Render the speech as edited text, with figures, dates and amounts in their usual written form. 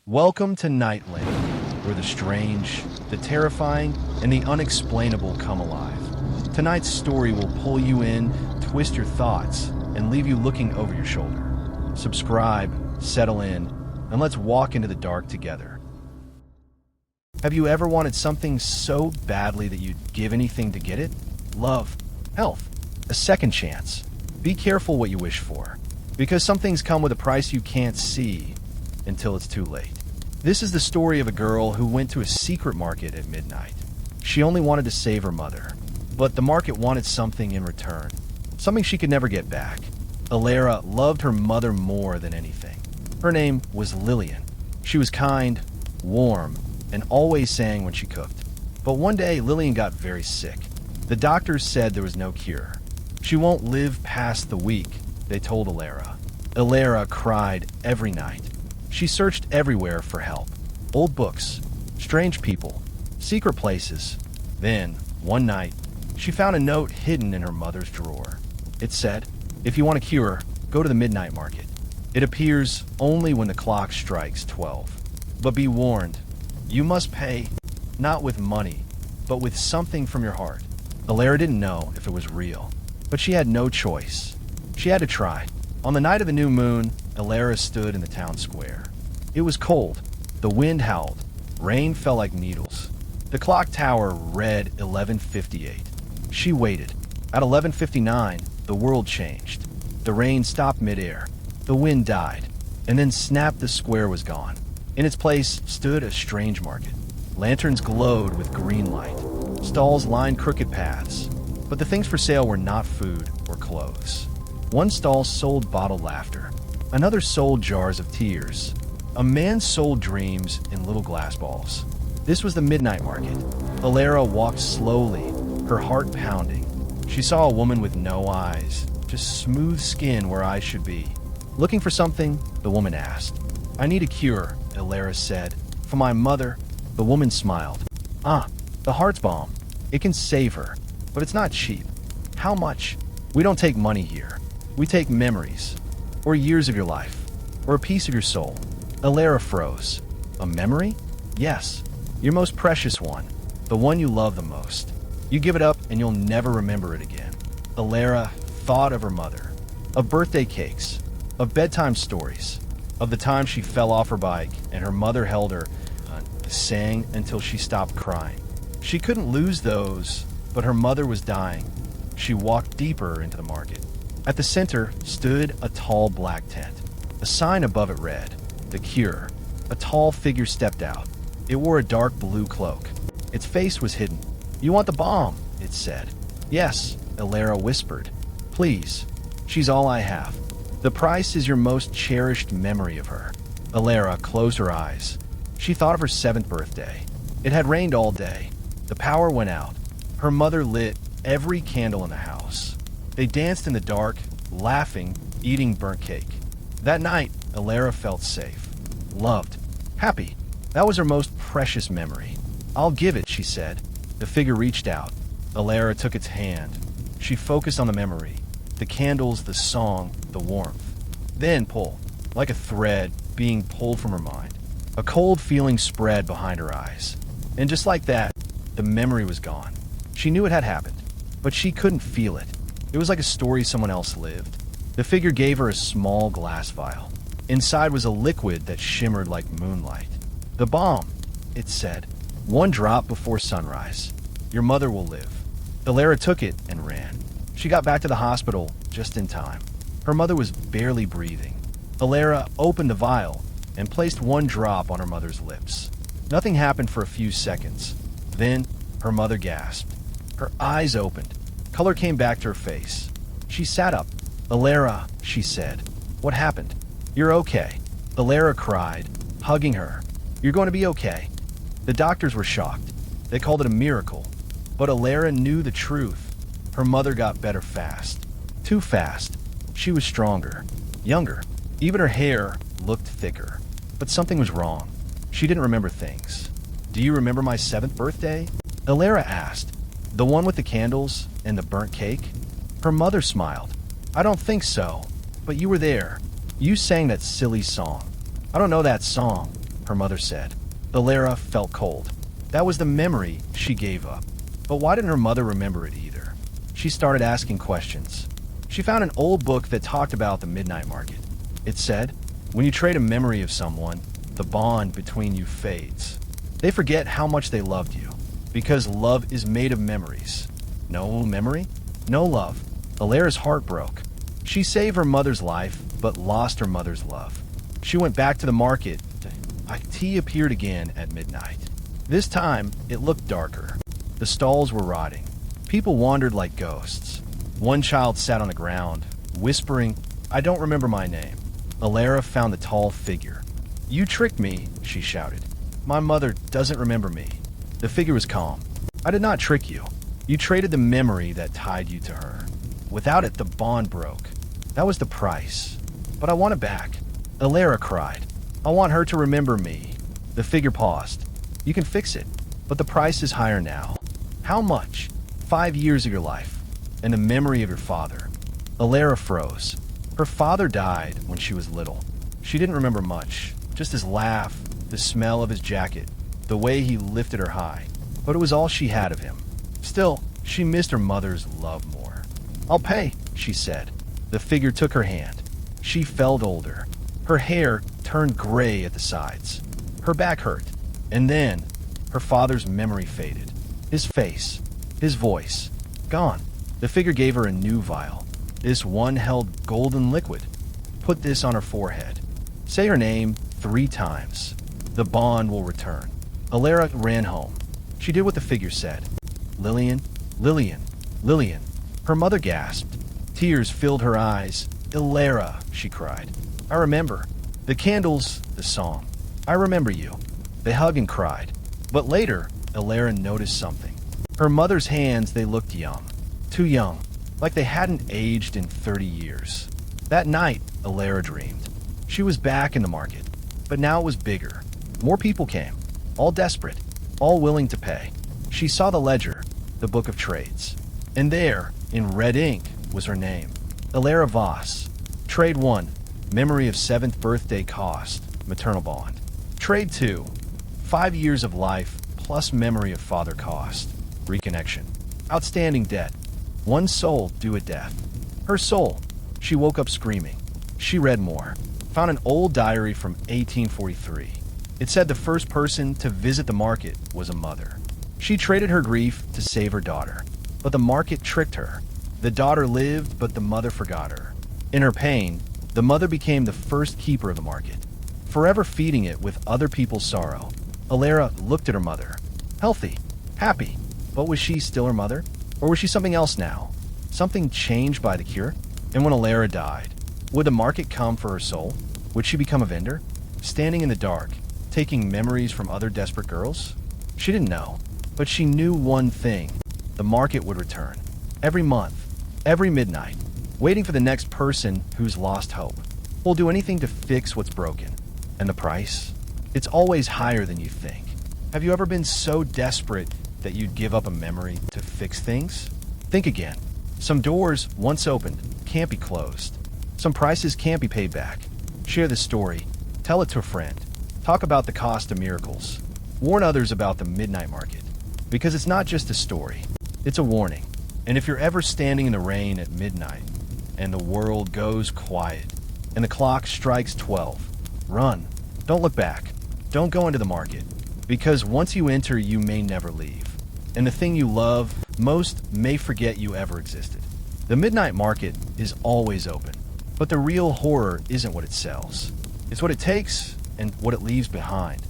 Welcome to Nightling, where the strange, the terrifying, and the unexplainable come alive. Tonight's story will pull you in, twist your thoughts, and leave you looking over your shoulder. Subscribe, settle in, and let's walk into the dark together. Have you ever wanted something so badly that you'd give anything to get it? Love, health, a second chance. Be careful what you wish for, because some things come with a price you can't see until it's too late. This is the story of a girl who went to a secret market at midnight. She only wanted to save her mother, but the market wanted something in return, something she could never get back. Alara loved her mother more than anything. Her name was Lillian. She was kind, warm, and always sang when she cooked. But one day, Lillian got very sick. The doctors said there was no cure. She won't live past the week, they told Alara. Alara cried every night. She searched everywhere for help. Old books, strange people, secret places. Then, one night, she found a note hidden in her mother's drawer. It said, "If you want a cure, go to the midnight market. It appears only when the clock strikes 12. But be warned, you must pay, not with money, but with something from your heart." Alara didn't know if it was real, but she had no choice. She had to try. On the night of the new moon, Alara stood in the town square. It was cold. The wind howled. Rain fell like needles. The clock tower read 11:58. She waited. At 11:59, the world changed. The rain stopped midair. The wind died. And then snap, the square was gone. In its place stood a strange market. Lanterns glowed with green light. Stalls lined crooked paths. But the things for sale were not food or clothes. One stall sold bottled laughter. Another sold jars of tears. A man sold dreams in little glass balls. This was the midnight market. Alara walked slowly, her heart pounding. She saw a woman with no eyes, just smooth skin where eyes should be. Looking for something, the woman asked. "I need a cure," Alara said. "For my mother." The woman smiled. "Ah, the heart's balm. It can save her, but it's not cheap." "How much?" "We don't take money here. We take memories, or years of your life, or a piece of your soul." Alara froze. "A memory?" "Yes, your most precious one, the one you love the most. You give it up and you'll never remember it again." Alara thought of her mother, of birthday cakes, of bedtime stories, of the time she fell off her bike and her mother held her and sang until she stopped crying. She couldn't lose those, but her mother was dying. She walked deeper into the market. At the center stood a tall black tent. A sign above it read, "The Cure." A tall figure stepped out. It wore a dark blue cloak. Its face was hidden. "You want the bomb?" it said. "Yes," Alara whispered. "Please. She's all I have. The price is your most cherished memory of her." Alara closed her eyes. She thought of her 7th birthday. It had rained all day. The power went out. Her mother lit every candle in the house. They danced in the dark, laughing, eating burnt cake. That night, Alara felt safe, loved, happy. That was her most precious memory. "I'll give it," she said. The figure reached out. Alara took its hand. She focused on the memory, the candles, the song, the warmth. Then pull, like a thread being pulled from her mind. A cold feeling spread behind her eyes. And just like that, the memory was gone. She knew it had happened, but she couldn't feel it. It was like a story someone else lived. The figure gave her a small glass vial. Inside was a liquid that shimmered like moonlight. "The bomb," it said. "One drop before sunrise. Your mother will live." Alara took it and ran. She got back to the hospital just in time. Her mother was barely breathing. Alara opened the vial and placed one drop on her mother's lips. Nothing happened for a few seconds. Then, her mother gasped. Her eyes opened. Color came back to her face. She sat up. "Alara," she said. "What happened?" "You're okay." Alara cried, hugging her. "You're going to be okay." The doctors were shocked. They called it a miracle. But Alara knew the truth. Her mother got better fast. Too fast. She was stronger, younger. Even her hair looked thicker. But something was wrong. She didn't remember things. "Do you remember my 7th birthday?" Alara asked. "The one with the candles and the burnt cake?" Her mother smiled. "I don't think so, but you were there. You sang that silly song." "I don't know that song." her mother said. Alara felt cold. That was the memory she gave up. But why didn't her mother remember it either? She started asking questions. She found an old book that talked about the midnight market. It said, when you trade a memory of someone, the bond between you fades. They forget how much they loved you, because love is made of memories. No memory, no love. Alara's heart broke. She saved her mother's life, but lost her mother's love. She went back to the market. Tea appeared again at midnight. This time, it looked darker. The stalls were rotting. People wandered like ghosts. One child sat on the ground, whispering, "I don't remember my name." Alara found the tall figure. "You tricked me," she shouted. "My mother doesn't remember me." The figure was calm. "I did not trick you. You traded the memory that tied you to her. Without it, the bond broke. That was the price. But I want it back." Alara cried. "I want her to remember me." The figure paused. "You can fix it, but the price is higher now." "How much?" 5 years of your life, and the memory of your father." Alara froze. Her father died when she was little. She didn't remember much, just his laugh, the smell of his jacket, the way he lifted her high. But it was all she had of him. Still, she missed her mother's love more. "I'll pay," she said. The figure took her hand. She felt older. Her hair turned gray at the sides. Her back hurt. And then, her father's memory faded. His face, his voice, gone. The figure gave her a new vial. This one held golden liquid. "Put this on her forehead. Say her name 3 times. The bond will return." Alara ran home. She did what the figure said. "Lillian, Lillian, Lillian." Her mother gasped. Tears filled her eyes. "Alara," she cried. "I remember. The candles, the song. I remember you." They hugged and cried. But later, Alara noticed something. Her mother's hands, they looked young. Too young. Like they hadn't aged in 30 years. That night, Alara dreamed. She was back in the market. But now it was bigger. More people came. All desperate. All willing to pay. She saw the ledger, the book of trades. And there, in red ink, was her name. Alara Voss. Trade 1. Memory of 7th birthday cost. Maternal bond. Trade 2. 5 years of life plus memory of father cost. Reconnection. Outstanding debt. 1 soul due at death. Her soul. She woke up screaming. She read more. Found an old diary from 1843. It said the first person to visit the market was a mother. She traded her grief to save her daughter. But the market tricked her. The daughter lived, but the mother forgot her. In her pain, the mother became the first keeper of the market, forever feeding it with other people's sorrow. Alara looked at her mother. Healthy, happy. But was she still her mother? Or was she something else now? Something changed by the cure? And when Alara died, would the market come for her soul? Would she become a vendor? Standing in the dark, taking memories from other desperate girls? She didn't know. But she knew one thing. The market would return. Every month, every midnight, waiting for the next person who's lost hope. Will do anything to fix what's broken. And the price? It's always higher than you think. Have you ever been so desperate that you'd give up a memory to fix things? Think again. Some doors, once opened, can't be closed. Some prices can't be paid back. Share the story. Tell it to a friend. Talk about the cost of miracles. Warn others about the midnight market. Because it's not just a story. It's a warning. And if you're ever standing in the rain at midnight, and the world goes quiet, and the clock strikes 12, run. Don't look back. Don't go into the market. Because once you enter, you may never leave. And the thing you love most may forget you ever existed. The midnight market is always open. But the real horror isn't what it sells. It's what it takes and what it leaves behind.